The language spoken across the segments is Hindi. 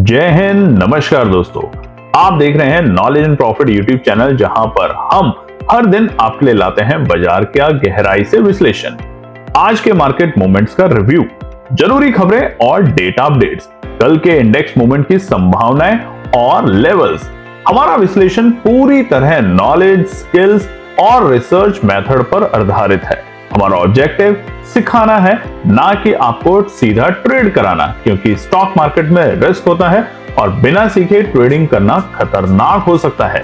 जय हिंद, नमस्कार दोस्तों। आप देख रहे हैं knowledge and profit YouTube channel, जहां पर हम हर दिन आपके लिए लाते हैं बाजार का गहराई से विश्लेषण, आज के मार्केट मूवमेंट्स का रिव्यू, जरूरी खबरें और डेटा अपडेट्स, कल के इंडेक्स मूवमेंट की संभावनाएं और लेवल्स। हमारा विश्लेषण पूरी तरह नॉलेज, स्किल्स और रिसर्च मेथड पर आधारित है। हमारा ऑब्जेक्टिव सिखाना है, ना कि आपको सीधा ट्रेड कराना, क्योंकि स्टॉक मार्केट में रिस्क होता है और बिना सीखे ट्रेडिंग करना खतरनाक हो सकता है।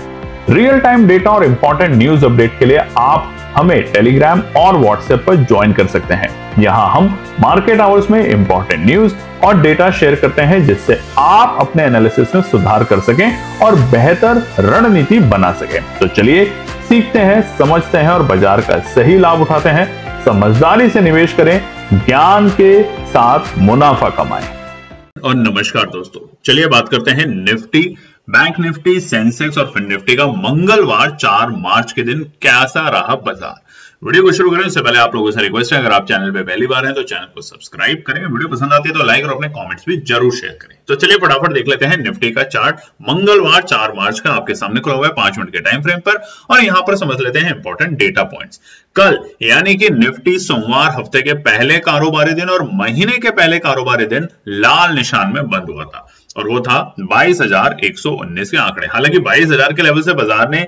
रियल टाइम डेटा और इंपॉर्टेंट न्यूज अपडेट के लिए आप हमें टेलीग्राम और व्हाट्सएप पर ज्वाइन कर सकते हैं। यहां हम मार्केट आवर्स में इंपॉर्टेंट न्यूज और डेटा शेयर करते हैं, जिससे आप अपने एनालिसिस में सुधार कर सकें और बेहतर रणनीति बना सकें। तो चलिए सीखते हैं, समझते हैं और बाजार का सही लाभ उठाते हैं। समझदारी से निवेश करें, ज्ञान के साथ मुनाफा कमाएं। और नमस्कार दोस्तों, चलिए बात करते हैं निफ्टी, बैंक निफ्टी, सेंसेक्स और फिन निफ्टी का मंगलवार 4 मार्च के दिन कैसा रहा बाजार। वीडियो को शुरू करें उससे पहले आप लोगों से रिक्वेस्ट है, अगर आप चैनल पे पहली बार हैं तो चैनल को सब्सक्राइब करें, वीडियो पसंद आती है तो लाइक और अपने कमेंट्स भी जरूर शेयर करें। तो चलिए फटाफट देख लेते हैं निफ्टी का चार्ट मंगलवार 4 मार्च का आपके सामने खुला हुआ है 5 मिनट के टाइम फ्रेम पर, और यहां पर समझ लेते हैं इंपॉर्टेंट डेटा पॉइंट्स। कल यानी कि निफ्टी सोमवार हफ्ते के पहले कारोबारी दिन और महीने के पहले कारोबारी दिन लाल निशान में बंद हुआ था, और वो था 22,119 के आंकड़े। हालांकि 22,000 के लेवल से बाजार ने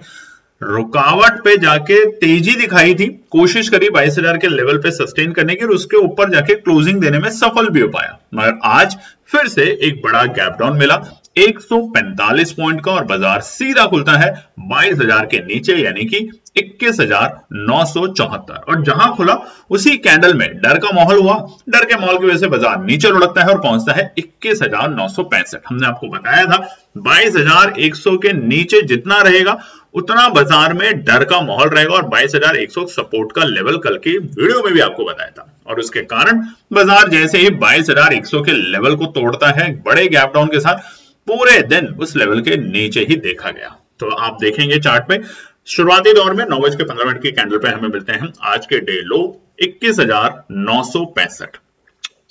रुकावट पे जाके तेजी दिखाई थी, कोशिश करी 22,000 के लेवल पे सस्टेन करने की और उसके ऊपर जाके क्लोजिंग देने में सफल भी हो पाया, मगर आज फिर से एक बड़ा गैप डाउन मिला 145 पॉइंट का, और बाजार सीधा खुलता है 22,000 के नीचे यानी कि 21,974, और जहां खुला उसी कैंडल में डर का माहौल हुआ। डर के माहौल की वजह से बाजार नीचे लुढ़कता है और पहुंचता है 21,965। हमने आपको बताया था 22,100 के नीचे जितना रहेगा उतना बाजार में डर का माहौल रहेगा, और 22,100 सपोर्ट का लेवल कल की वीडियो में भी आपको बताया था, और उसके कारण बाजार जैसे ही 22,100 के लेवल को तोड़ता है बड़े गैप डाउन के साथ, पूरे दिन उस लेवल के नीचे ही देखा गया। तो आप देखेंगे चार्ट पे शुरुआती दौर में 9:15 की कैंडल पे हमें मिलते हैं आज के डे लो 21,965,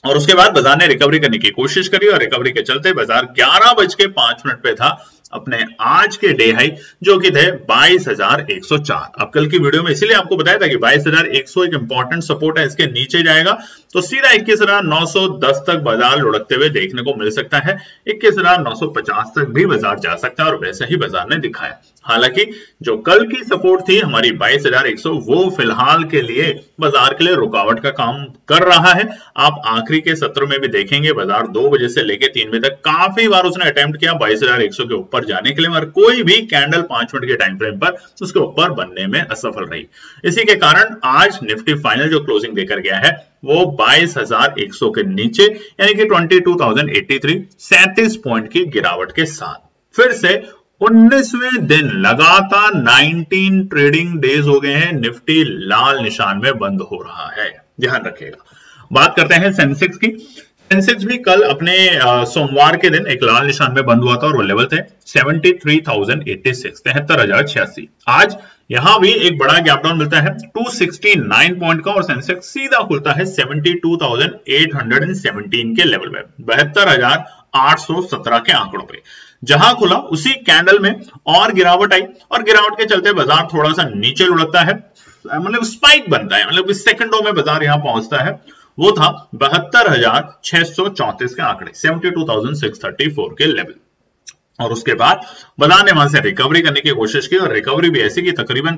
और उसके बाद बाजार ने रिकवरी करने की कोशिश करी, और रिकवरी के चलते बाजार 11:05 पे था अपने आज के डे हाई, जो कि थे 22,104। अब कल की वीडियो में इसीलिए आपको बताया था कि 22,100 एक इंपॉर्टेंट सपोर्ट है, इसके नीचे जाएगा तो सीधा 21,910 तक बाजार लुढ़कते हुए देखने को मिल सकता है। 21,950 तक भी बाजार जा सकता है, और वैसे ही बाजार ने दिखाया। हालांकि जो कल की सपोर्ट थी हमारी 22,100, वो फिलहाल के लिए बाजार के लिए रुकावट का काम कर रहा है। आप आखिरी के सत्र में भी देखेंगे बाजार 2 बजे से लेकर 3 बजे तक काफी बार उसने अटेम्प्ट किया 22,100 के ऊपर जाने के लिए, मगर कोई भी कैंडल 5 मिनट के टाइम फ्रेम पर उसके ऊपर बनने में असफल रही। इसी के कारण आज निफ्टी फाइनल जो क्लोजिंग देकर गया है वो 22,100 के नीचे यानी कि 22,083, 37 पॉइंट की गिरावट के साथ फिर से 19वें दिन लगातार 19 ट्रेडिंग डेज हो गए हैं, निफ्टी लाल निशान में बंद हो रहा है, ध्यान रखिएगा। बात करते हैं सेंसेक्स की। सेंसेक्स भी कल अपने सोमवार के दिन एक लाल निशान में बंद हुआ था, और वो लेवल थे 73,086, 73,086। आज यहां भी एक बड़ा गैप डाउन मिलता है 269 पॉइंट का, और सेंसेक्स सीधा खुलता है 72,817 के लेवल में, 72,817 के आंकड़ों पे। जहां खुला उसी कैंडल में और गिरावट आई, और गिरावट के चलते बाजार थोड़ा सा नीचे लुढ़कता है, मतलब स्पाइक बनता है, मतलब सेकंडों में बाजार यहां पहुंचता है। वो था 72,634 के आंकड़े, 72,634 के लेवल, और उसके बाद बाजार ने वहां से रिकवरी करने की कोशिश की, और रिकवरी भी ऐसी कि तकरीबन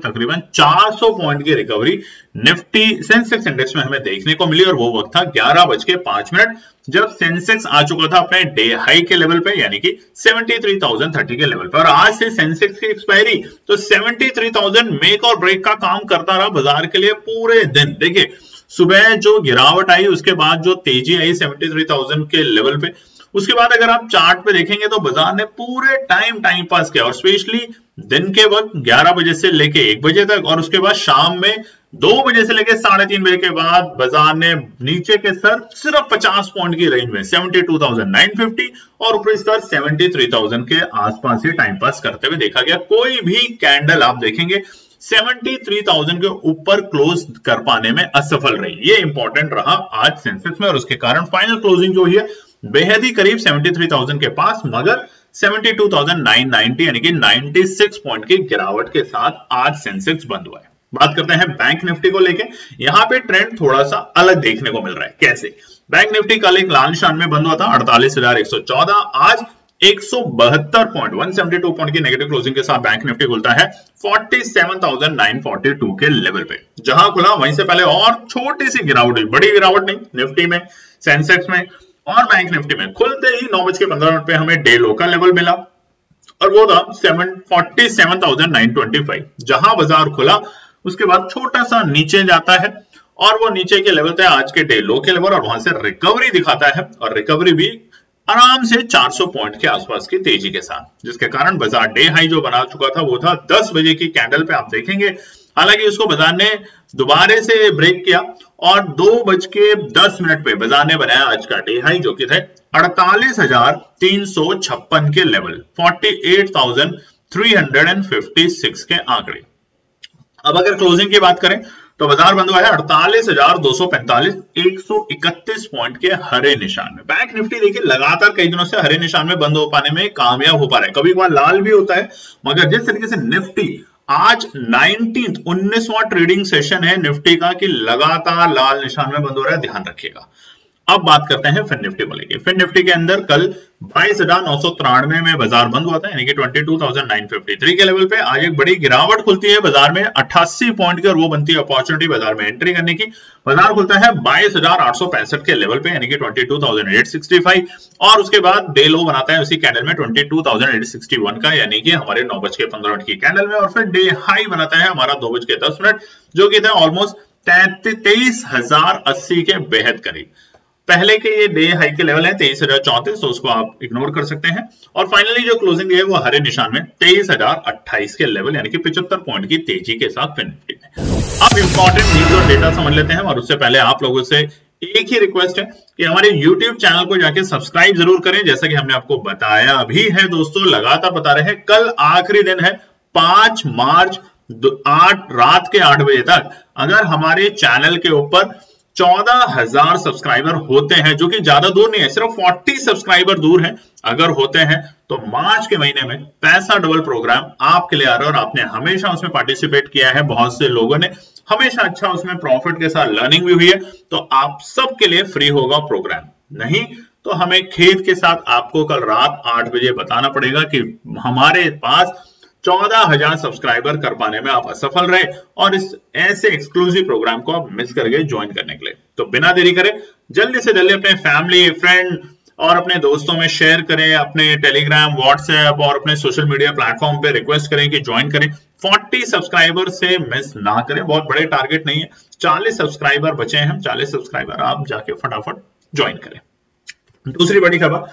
400 पॉइंट की रिकवरी निफ्टी सेंसेक्स इंडेक्स में हमें देखने को मिली, और वो वक्त था 11:05 जब सेंसेक्स आ चुका था अपने डे हाई के लेवल पे यानी कि 73,030 के लेवल पे, और आज से सेंसेक्स की एक्सपायरी तो 73,000 मेक और ब्रेक का काम करता रहा बाजार के लिए पूरे दिन। देखिए सुबह जो गिरावट आई, उसके बाद जो तेजी आई 73,000 के लेवल पे, उसके बाद अगर आप चार्ट पे देखेंगे तो बाजार ने पूरे टाइम पास किया, और स्पेशली दिन के वक्त 11 बजे से लेके 1 बजे तक, और उसके बाद शाम में 2 बजे से लेके 3:30 बजे के बाद बाजार ने नीचे के स्तर सिर्फ 50 पॉइंट की रेंज में 72,950 और ऊपरी स्तर 73,000 के आसपास ही टाइम पास करते हुए देखा गया। कोई भी कैंडल आप देखेंगे 73,000 के ऊपर क्लोज कर पाने में असफल रही। ये इंपॉर्टेंट रहा आज सेंसेक्स में, और उसके कारण फाइनल क्लोजिंग जो हुई है बेहद ही करीब 73,000 के पास, मगर 72,990 यानी कि 96 पॉइंट की गिरावट के साथ आज सेंसेक्स बंद हुआ है। बात करते हैं बैंक निफ्टी को लेके। यहाँ पे ट्रेंड थोड़ा सा अलग देखने को मिल रहा है। कैसे? बैंक निफ्टी कल एक लाल निशान में बंद हुआ था 48,114, आज 172 पॉइंट 172 पॉइंट की नेगेटिव क्लोजिंग के साथ बैंक निफ्टी खुलता है 47,942 के लेवल पे। जहां खुला वहीं से पहले और छोटी सी गिरावट हुई, बड़ी गिरावट नहीं, निफ्टी में, सेंसेक्स में और बैंक निफ्टी में। खुलते ही 9:15 पे हमें डे लो का लेवल मिला और वो था 47,925। जहां बाजार खुला उसके बाद छोटा सा नीचे जाता है और वो नीचे के लेवल थे आज के डे लो के लेवल, और वहां से रिकवरी दिखाता है, और रिकवरी भी आराम से 400 पॉइंट के आसपास की तेजी के साथ, जिसके कारण बाजार डे हाई जो बना चुका था वो था 10 बजे की कैंडल पे, आप देखेंगे। हालांकि उसको बाजार ने दोबारा से ब्रेक किया और 2:10 पे बाजार ने बनाया आज का डे हाई, जो कि थे 48,356 के लेवल, 48,356 के आंकड़े। अब अगर क्लोजिंग की बात करें तो बाजार बंद हुआ है 48,245, 131 पॉइंट के हरे निशान में। बैंक निफ्टी देखिए लगातार कई दिनों से हरे निशान में बंद हो पाने में कामयाब हो पा रहा है। कभी कभार लाल भी होता है, मगर जिस तरीके से निफ्टी आज 19वां ट्रेडिंग सेशन है निफ्टी का कि लगातार लाल निशान में बंद हो रहा है, ध्यान रखिएगा। अब बात करते हैं फिन निफ्टी को लेके। फिन निफ्टी के अंदर कल 22,993 में बाजार बंद हुआ था, यानी कि 22,953 के लेवल पे। आज एक बड़ी गिरावट खुलती है बाजार में 88 पॉइंट की, और वो बनती है अपॉर्चुनिटी बाजार में एंट्री करने की। बाजार खुलता है 22,865 के लेवल पे, यानी कि 22,865, और उसके बाद डे लो बनाता है उसी कैंडल में 22,861 का, यानी कि हमारे 9:15 की कैंडल में, और फिर डे हाई बनाता है हमारा 2:10, जो कि था ऑलमोस्ट 23,080 के बेहद करीब। पहले के ये डे हाई के लेवल है 23,034, तो उसको आप इग्नोर कर सकते हैं। और फाइनली जो क्लोजिंग है वो हरे निशान में 23,028 के लेवल, यानी कि 75 पॉइंट की तेजी के साथ फिन निफ्टी में। अब इंपॉर्टेंट न्यूज और डेटा समझ लेते हैं, और उससे पहले आप लोगों से एक ही रिक्वेस्ट है कि हमारे YouTube चैनल को जाके सब्सक्राइब जरूर करें, जैसा कि हमने आपको बताया भी है दोस्तों, लगातार बता रहे हैं। कल आखिरी दिन है 5 मार्च रात के 8 बजे तक। अगर हमारे चैनल के ऊपर 14,000 सब्सक्राइबर होते हैं, जो कि ज्यादा दूर नहीं है, सिर्फ 40 सब्सक्राइबर दूर है, अगर होते हैं तो मार्च के महीने में पैसा डबल प्रोग्राम आपके लिए आ रहा है, और आपने हमेशा उसमें पार्टिसिपेट किया है, बहुत से लोगों ने हमेशा अच्छा उसमें प्रॉफिट के साथ लर्निंग भी हुई है, तो आप सबके लिए फ्री होगा प्रोग्राम। नहीं तो हमें खेद के साथ आपको कल रात 8 बजे बताना पड़ेगा कि हमारे पास 14,000 सब्सक्राइबर कर पाने में आप असफल रहे, और इस ऐसे एक्सक्लूसिव प्रोग्राम को आप मिस कर गए ज्वाइन करने के लिए। तो बिना देरी करें जल्दी से जल्दी अपने फैमिली, फ्रेंड और अपने दोस्तों में शेयर करें, अपने टेलीग्राम, व्हाट्सएप और अपने सोशल मीडिया प्लेटफॉर्म पे रिक्वेस्ट करें कि ज्वाइन करें। 40 सब्सक्राइबर से मिस ना करें, बहुत बड़े टारगेट नहीं है, 40 सब्सक्राइबर बचे हैं, 40 सब्सक्राइबर आप जाके फटाफट ज्वाइन करें। दूसरी बड़ी खबर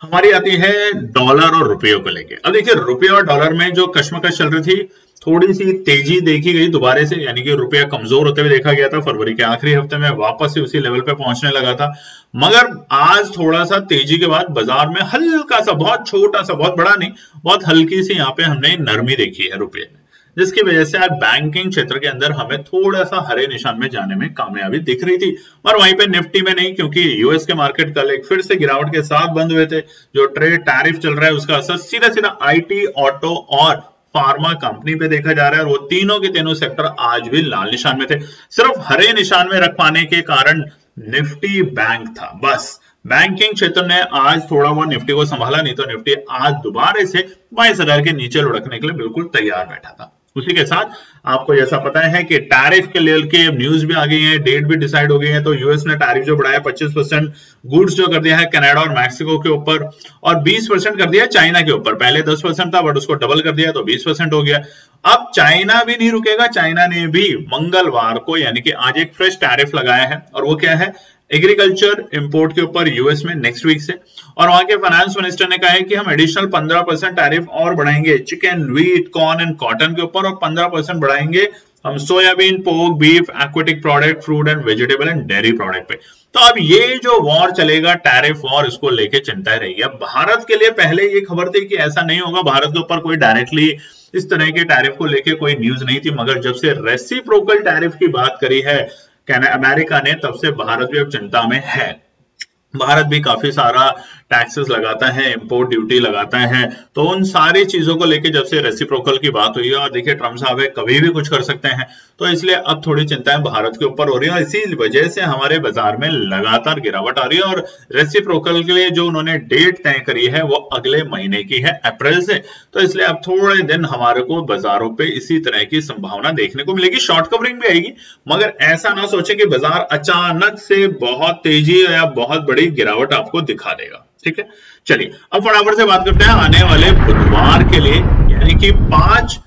हमारी आती है डॉलर और रुपयों को लेके। अब देखिए रुपये और डॉलर में जो कश्मकश चल रही थी, थोड़ी सी तेजी देखी गई दोबारा से, यानी कि रुपया कमजोर होते हुए देखा गया था। फरवरी के आखिरी हफ्ते में वापस से उसी लेवल पे पहुंचने लगा था, मगर आज थोड़ा सा तेजी के बाद बाजार में हल्का सा, बहुत छोटा सा, बहुत बड़ा नहीं, बहुत हल्की सी यहाँ पे हमने नरमी देखी है रुपये में, जिसकी वजह से आज बैंकिंग क्षेत्र के अंदर हमें थोड़ा सा हरे निशान में जाने में कामयाबी दिख रही थी, और वहीं पे निफ्टी में नहीं, क्योंकि यूएस के मार्केट कल एक फिर से गिरावट के साथ बंद हुए थे। जो ट्रेड टैरिफ चल रहा है उसका असर सीधा सीधा आईटी, ऑटो और फार्मा कंपनी पे देखा जा रहा है, और वो तीनों के तीनों सेक्टर आज भी लाल निशान में थे। सिर्फ हरे निशान में रख पाने के कारण निफ्टी बैंक था, बस बैंकिंग क्षेत्र ने आज थोड़ा वो निफ्टी को संभाला, नहीं तो निफ्टी आज दोबारा से 22,000 के नीचे लुढ़कने के लिए बिल्कुल तैयार बैठा था। उसी के साथ आपको जैसा पता है कि टैरिफ के लेवल के न्यूज भी आ गई है, डेट भी डिसाइड हो गई है। तो यूएस ने टैरिफ जो बढ़ाया 25% गुड्स जो कर दिया है कनाडा और मैक्सिको के ऊपर, और 20% कर दिया है चाइना के ऊपर। पहले 10% था, बट उसको डबल कर दिया तो 20% हो गया। अब चाइना भी नहीं रुकेगा, चाइना ने भी मंगलवार को यानी कि आज एक फ्रेश टैरिफ लगाया है, और वो क्या है, एग्रीकल्चर इंपोर्ट के ऊपर यूएस में नेक्स्ट वीक से। और वहां के फाइनेंस मिनिस्टर ने कहा है कि हम एडिशनल 15% टैरिफ और बढ़ाएंगे chicken, wheat, corn and cotton के ऊपर, और 15% बढ़ाएंगे हम soybean, pork, beef, aquatic product, fruit and vegetable and dairy product पे। तो अब ये जो वॉर चलेगा, टैरिफ वॉर, इसको लेके चिंता रहेगी। अब भारत के लिए पहले ये खबर थी कि ऐसा नहीं होगा, भारत के ऊपर कोई डायरेक्टली इस तरह के टैरिफ को लेके कोई न्यूज नहीं थी, मगर जब से रेसिप्रोकल टैरिफ की बात करी है अमेरिका ने, तब से भारत भी अब चिंता में है। भारत भी काफी सारा टैक्सेस लगाता है, इंपोर्ट ड्यूटी लगाता है, तो उन सारी चीजों को लेके जब से रेसिप्रोकल की बात हुई है, और देखिए ट्रम्प साहब है कभी भी कुछ कर सकते हैं, तो इसलिए अब थोड़ी चिंताएं भारत के ऊपर हो रही है और इसी वजह से हमारे बाजार में लगातार गिरावट आ रही है। और रेसिप्रोकल के लिए जो उन्होंने डेट तय करी है वो अगले महीने की है, अप्रैल से, तो इसलिए अब थोड़े दिन हमारे को बाजारों पे इसी तरह की संभावना देखने को मिलेगी। शॉर्ट कवरिंग भी आएगी, मगर ऐसा ना सोचे कि बाजार अचानक से बहुत तेजी या बहुत बड़ी गिरावट आपको दिखा देगा। ठीक है, चलिए अब फटाफट से बात करते हैं आने वाले बुधवार के लिए, यानी कि 5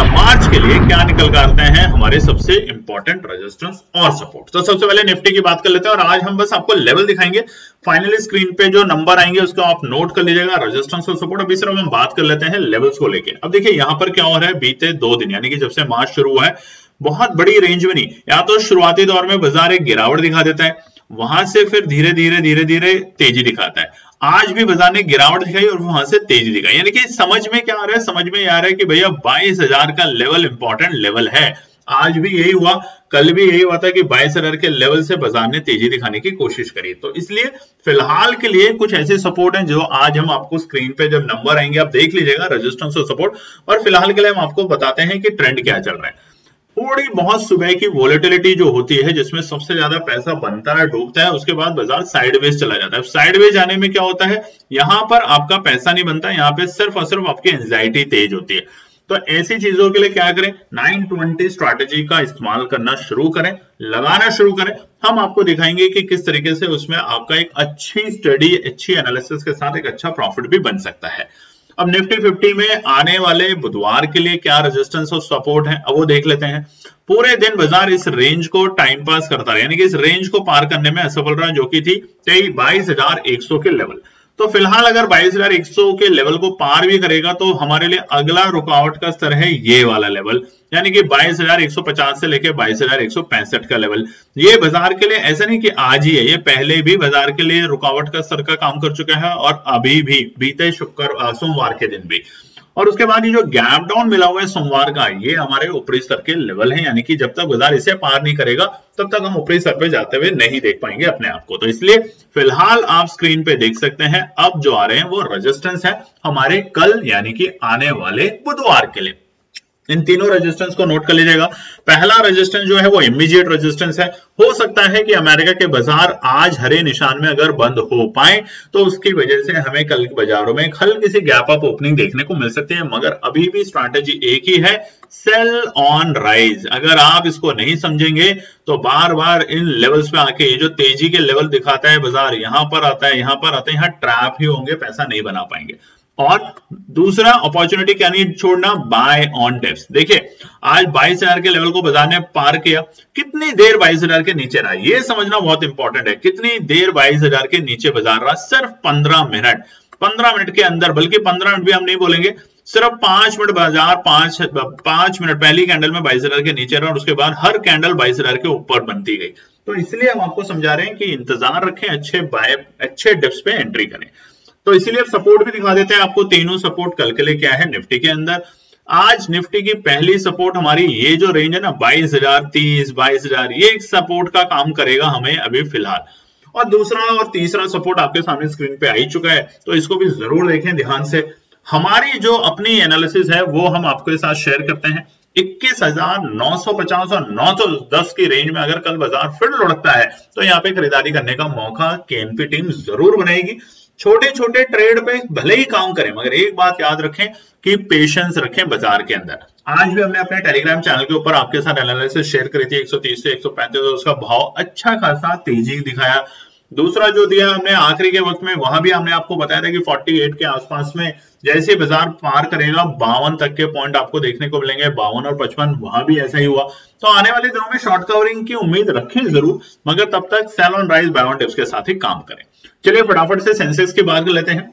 मार्च के लिए क्या निकल कर आते हैं हमारे सबसे इंपॉर्टेंट रेजिस्टेंस और सपोर्ट। तो सबसे पहले निफ्टी की बात कर लेते हैं और आज हम बस आपको लेवल दिखाएंगे। फाइनली स्क्रीन पे जो नंबर आएंगे उसको आप नोट कर लीजिएगा, रेजिस्टेंस और सपोर्ट। अभी सिर्फ हम बात कर लेते हैं लेवल्स को लेके। अब देखिए यहाँ पर क्या हो रहा है, बीते 2 दिन यानी कि जब से मार्च शुरू हुआ है, बहुत बड़ी रेंज में नहीं, या तो शुरुआती दौर में बाजार एक गिरावट दिखा देता है, वहां से फिर धीरे धीरे तेजी दिखाता है। आज भी बाजार ने गिरावट दिखाई और वहां से तेजी दिखाई, यानी कि समझ में क्या आ रहा है, समझ में आ रहा है कि भैया 22,000 का लेवल इंपॉर्टेंट लेवल है। आज भी यही हुआ, कल भी यही हुआ था कि 22,000 के लेवल से बाजार ने तेजी दिखाने की कोशिश करी। तो इसलिए फिलहाल के लिए कुछ ऐसे सपोर्ट हैं जो आज हम आपको स्क्रीन पे जब नंबर आएंगे आप देख लीजिएगा, रेजिस्टेंस और सपोर्ट। और फिलहाल के लिए हम आपको बताते हैं कि ट्रेंड क्या चल रहा है। थोड़ी बहुत सुबह की वोलेटिलिटी जो होती है, जिसमें सबसे ज्यादा पैसा बनता है, डूबता है, उसके बाद बाजार साइडवेज चला जाता है। साइडवेज जाने में क्या होता है, यहां पर आपका पैसा नहीं बनता, यहाँ पे सिर्फ और सिर्फ आपकी एंजाइटी तेज होती है। तो ऐसी चीजों के लिए क्या करें, 920 स्ट्रैटेजी का इस्तेमाल करना शुरू करें, लगाना शुरू करें। हम आपको दिखाएंगे कि किस तरीके से उसमें आपका एक अच्छी स्टडी, अच्छी एनालिसिस के साथ एक अच्छा प्रॉफिट भी बन सकता है। अब निफ्टी 50 में आने वाले बुधवार के लिए क्या रेजिस्टेंस और सपोर्ट है, अब वो देख लेते हैं। पूरे दिन बाजार इस रेंज को टाइम पास करता रहा, यानी कि इस रेंज को पार करने में असफल रहा, जो कि थी 22,100 के लेवल। तो फिलहाल अगर 22,100 के लेवल को पार भी करेगा तो हमारे लिए अगला रुकावट का स्तर है ये वाला लेवल, यानी कि 22,150 से लेकर 22,165 का लेवल। ये बाजार के लिए ऐसा नहीं कि आज ही है, ये पहले भी बाजार के लिए रुकावट का स्तर का काम कर चुका है और अभी भी बीते सोमवार के दिन भी। और उसके बाद ये जो गैप डाउन मिला हुआ है सोमवार का, ये हमारे ऊपरी स्तर के लेवल है, यानी कि जब तक बाजार इसे पार नहीं करेगा तब तक हम ऊपरी स्तर पे जाते हुए नहीं देख पाएंगे अपने आप को। तो इसलिए फिलहाल आप स्क्रीन पे देख सकते हैं, अब जो आ रहे हैं वो रेजिस्टेंस है हमारे कल यानी कि आने वाले बुधवार के लिए। इन तीनों रेजिस्टेंस को नोट कर लीजिएगा। पहला रेजिस्टेंस जो है वो इमीडिएट रेजिस्टेंस है। हो सकता है कि अमेरिका के बाजार आज हरे निशान में अगर बंद हो पाए तो उसकी वजह से हमें कल के बाजारों में हल्की सी गैप अप ओपनिंग देखने को मिल सकती है, मगर अभी भी स्ट्रैटेजी एक ही है, सेल ऑन राइज। अगर आप इसको नहीं समझेंगे तो बार बार इन लेवल्स पे आके ये जो तेजी के लेवल दिखाता है बाजार, यहां पर आता है, यहां पर आता है, यहां ट्रैप ही होंगे, पैसा नहीं बना पाएंगे। और दूसरा अपॉर्चुनिटी क्या नहीं छोड़ना, बाय ऑन डिप्स। देखिए आज 22,000 के लेवल को बाजार ने पार किया, कितनी देर 22,000 के नीचे रहा ये समझना बहुत इंपॉर्टेंट है। कितनी देर 22,000 के नीचे बाजार रहा, सिर्फ 15 मिनट। 15 मिनट के अंदर, बल्कि 15 मिनट भी हम नहीं बोलेंगे, सिर्फ 5 मिनट बाजार 5 मिनट पहली कैंडल में 22,000 के नीचे रहा और उसके बाद हर कैंडल 22,000 के ऊपर बनती गई। तो इसलिए हम आपको समझा रहे हैं कि इंतजार रखें, अच्छे डिप्स पे एंट्री करें। तो इसीलिए सपोर्ट भी दिखा देते हैं आपको, तीनों सपोर्ट कल के लिए क्या है निफ्टी के अंदर। आज निफ्टी की पहली सपोर्ट हमारी ये जो रेंज है ना 22,000, 30, 22,000, ये एक सपोर्ट का काम करेगा हमें अभी फिलहाल। और दूसरा और तीसरा सपोर्ट आपके सामने स्क्रीन पे आ ही चुका है, तो इसको भी जरूर देखें ध्यान से। हमारी जो अपनी एनालिसिस है वो हम आपके साथ शेयर करते हैं। 21,950 और 910 की रेंज में अगर कल बाजार फिर लुढ़कता है तो यहाँ पे खरीदारी करने का मौका केएनपी टीम जरूर बनाएगी। छोटे छोटे ट्रेड पे भले ही काम करें, मगर एक बात याद रखें कि पेशेंस रखें बाजार के अंदर। आज भी हमने अपने टेलीग्राम चैनल के ऊपर आपके साथ एनालिसिस शेयर करी थी, 130 से 135 उसका भाव अच्छा खासा तेजी दिखाया। दूसरा जो दिया हमने आखिरी के वक्त में, वहां भी हमने आपको बताया था कि 48 के आसपास में जैसे बाजार पार करेगा 52 तक के पॉइंट आपको देखने को मिलेंगे, 52 और 55, वहां भी ऐसा ही हुआ। तो आने वाले दिनों में शॉर्ट कवरिंग की उम्मीद रखें जरूर, मगर तब तक sell on rise buy on dips के साथ ही काम करें। चलिए फटाफट से सेंसेक्स की बात कर लेते हैं।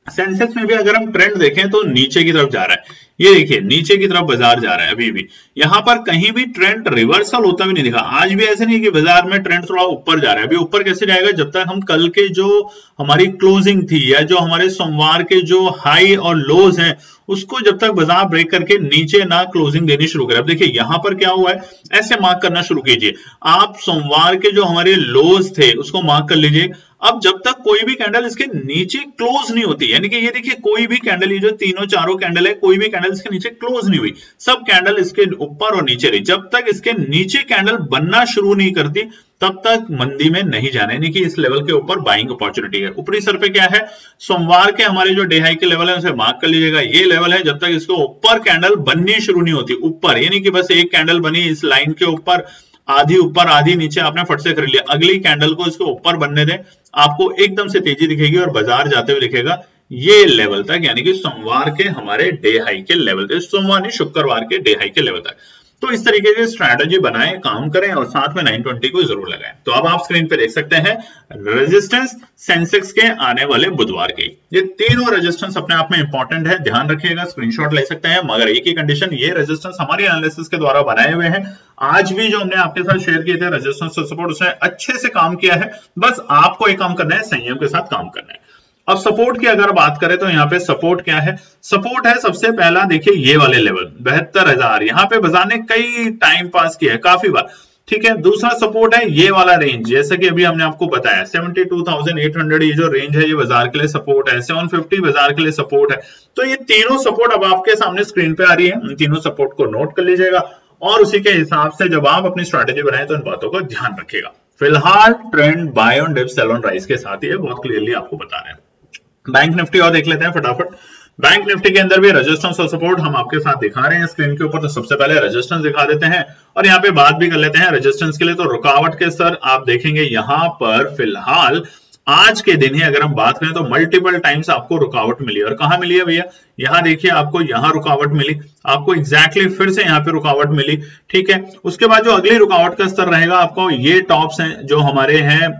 सेंसेक्स में भी अगर हम ट्रेंड देखें तो नीचे की तरफ जा रहा है, ये देखिए नीचे की तरफ बाजार जा रहा है। अभी भी यहां पर कहीं भी ट्रेंड रिवर्सल होता भी नहीं दिखा। आज भी ऐसे नहीं कि बाजार में ट्रेंड थोड़ा ऊपर जा रहा है। अभी ऊपर कैसे जाएगा, जब तक हम कल के जो हमारी क्लोजिंग थी या जो हमारे सोमवार के जो हाई और लोज हैं उसको जब तक बाजार ब्रेक करके नीचे ना क्लोजिंग देनी शुरू करे। अब देखिए यहां पर क्या हुआ है, ऐसे मार्क करना शुरू कीजिए आप। सोमवार के जो हमारे लोज थे उसको मार्क कर लीजिए। अब जब तक कोई भी कैंडल इसके नीचे क्लोज नहीं होती, यानी कि ये देखिए कोई भी कैंडल, ये जो तीनों चारों कैंडल है, कोई भी कैंडल इसके नीचे क्लोज नहीं हुई, सब कैंडल इसके ऊपर और नीचे रही, जब तक इसके नीचे कैंडल बनना शुरू नहीं करती तब तक मंदी में नहीं जाना, यानी कि इस लेवल के ऊपर बाइंग अपॉर्चुनिटी है। ऊपरी सर पे क्या है, सोमवार के हमारे जो डे हाई के लेवल है उसे मार्क कर लीजिएगा, ये लेवल है जब तक इसके ऊपर कैंडल बननी शुरू नहीं होती, ऊपर यानी कि बस एक कैंडल बनी इस लाइन के ऊपर, आधी ऊपर आधी नीचे, आपने फट से कर लिया, अगली कैंडल को इसके ऊपर बनने दें, आपको एकदम से तेजी दिखेगी और बाजार जाते हुए दिखेगा ये लेवल तक, यानी कि सोमवार के हमारे डे हाई के लेवल तक, सोमवार नहीं शुक्रवार के डे हाई के लेवल तक। तो इस तरीके की स्ट्रैटेजी बनाएं, काम करें और साथ में 920 को जरूर लगाएं। तो अब आप स्क्रीन पे देख सकते हैं रेजिस्टेंस सेंसेक्स के आने वाले बुधवार के, ये तीनों रेजिस्टेंस अपने आप में इंपॉर्टेंट है, ध्यान रखिएगा, स्क्रीनशॉट ले सकते हैं, मगर एक ही कंडीशन, ये रेजिस्टेंस हमारी एनालिसिस के द्वारा बनाए हुए हैं। आज भी जो हमने आपके साथ शेयर किए थे रेजिस्टेंस और सपोर्ट, उसने अच्छे से काम किया है, बस आपको एक काम करना है, संयम के साथ काम करना है। अब सपोर्ट की अगर बात करें तो यहाँ पे सपोर्ट क्या है, सपोर्ट है सबसे पहला देखिए ये वाले लेवल 72,000, यहाँ पे बाजार ने कई टाइम पास किया है काफी बार, ठीक है। दूसरा सपोर्ट है ये वाला रेंज, जैसे कि अभी हमने आपको बताया 72,800, ये जो रेंज है ये बाजार के लिए सपोर्ट है, 750 बाजार के लिए सपोर्ट है। तो ये तीनों सपोर्ट अब आपके सामने स्क्रीन पे आ रही है, इन तीनों सपोर्ट को नोट कर लीजिएगा और उसी के हिसाब से जब आप अपनी स्ट्रैटेजी बनाए तो इन बातों को ध्यान रखिएगा। फिलहाल trend buy on dip sell on rise के साथ ही बहुत क्लियरली आपको बता रहे हैं। बैंक निफ्टी और देख लेते हैं फटाफट। बैंक निफ्टी के अंदर भी रेजिस्टेंस और सपोर्ट हम आपके साथ दिखा रहे हैं स्क्रीन के ऊपर, तो सबसे पहले रेजिस्टेंस दिखा देते हैं और यहाँ पे बात भी कर लेते हैं रेजिस्टेंस के लिए। तो रुकावट के सर आप देखेंगे यहाँ पर फिलहाल आज के दिन ही अगर हम बात करें तो मल्टीपल टाइम्स आपको रुकावट मिली, और कहां मिली है भैया, यहां देखिए आपको यहां रुकावट मिली, आपको एग्जैक्टली फिर से यहां पे रुकावट मिली, ठीक है। उसके बाद जो अगली रुकावट का स्तर रहेगा आपको ये टॉप्स हैं जो हमारे हैं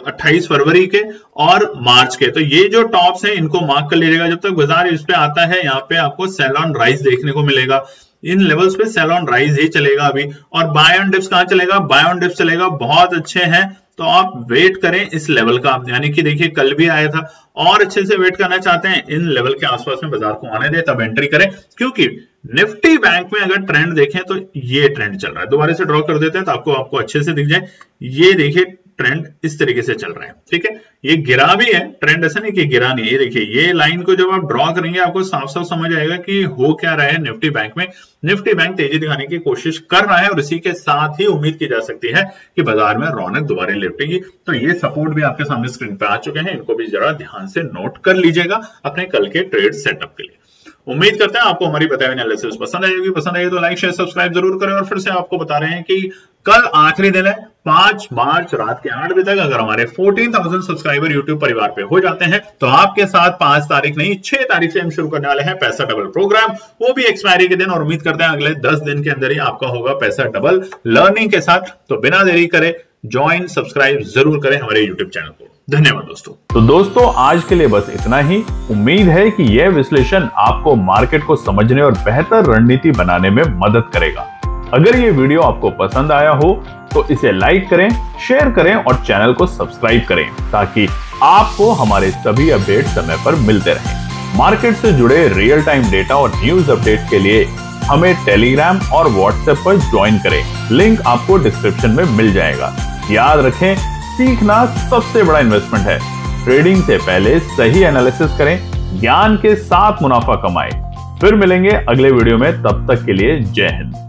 28 फरवरी के और मार्च के, तो ये जो टॉप्स हैं इनको मार्क कर लीजिएगा। जब तक बाजार इस पे आता है यहाँ पे आपको सेल ऑन राइज देखने को मिलेगा, इन लेवल्स पे सेल ऑन राइज ही चलेगा अभी। और बाय ऑन डिप्स कहां चलेगा, बाय ऑन डिप्स चलेगा, बहुत अच्छे हैं, तो आप वेट करें इस लेवल का, यानी कि देखिए कल भी आया था और अच्छे से वेट करना चाहते हैं इन लेवल के आसपास में बाजार को आने दे तब एंट्री करें, क्योंकि निफ्टी बैंक में अगर ट्रेंड देखें तो ये ट्रेंड चल रहा है, दोबारा से ड्रॉ कर देते हैं तो आपको अच्छे से दिख जाए, ये देखिए ट्रेंड इस तरीके से चल रहा है, ठीक है। ये गिरा भी है ट्रेंड, ऐसा नहीं कि गिरा नहीं, ये देखिए ये लाइन को जब आप ड्रॉ करेंगे आपको साफ साफ समझ आएगा कि हो क्या रहा है निफ्टी बैंक में। निफ्टी बैंक तेजी दिखाने की कोशिश कर रहा है और इसी के साथ ही उम्मीद की जा सकती है कि बाजार में रौनक दोबारा लौटेगी। तो ये सपोर्ट भी आपके सामने स्क्रीन पे आ चुके हैं, इनको भी जरा ध्यान से नोट कर लीजिएगा अपने कल के ट्रेड सेटअप के लिए। उम्मीद करते हैं आपको हमारी बताई हुई एनालिसिस पसंद आएगी, पसंद आएगी तो लाइक शेयर सब्सक्राइब जरूर करें। और फिर से आपको बता रहे हैं कि कल आखिरी दिन है 5 मार्च रात के 8 बजे तक अगर हमारे 14,000 सब्सक्राइबर यूट्यूब परिवार पे हो जाते हैं तो आपके साथ 5 तारीख नहीं 6 तारीख से हम शुरू करने वाले हैं पैसा डबल प्रोग्राम, वो भी एक्सपायरी के दिन, और उम्मीद करते हैं अगले 10 दिन के अंदर ही आपका होगा पैसा डबल लर्निंग के साथ। तो बिना देरी करे ज्वाइन सब्सक्राइब जरूर करें हमारे यूट्यूब चैनल को। धन्यवाद दोस्तों। तो दोस्तों आज के लिए बस इतना ही। उम्मीद है कि यह विश्लेषण आपको मार्केट को समझने और बेहतर रणनीति बनाने में मदद करेगा। अगर ये वीडियो आपको पसंद आया हो तो इसे लाइक करें, शेयर करें और चैनल को सब्सक्राइब करें ताकि आपको हमारे सभी अपडेट समय पर मिलते रहें। मार्केट से जुड़े रियल टाइम डेटा और न्यूज अपडेट के लिए हमें टेलीग्राम और व्हाट्सएप पर ज्वाइन करें, लिंक आपको डिस्क्रिप्शन में मिल जाएगा। याद रखें, सीखना सबसे बड़ा इन्वेस्टमेंट है। ट्रेडिंग से पहले सही एनालिसिस करें, ज्ञान के साथ मुनाफा कमाएं। फिर मिलेंगे अगले वीडियो में, तब तक के लिए जय हिंद।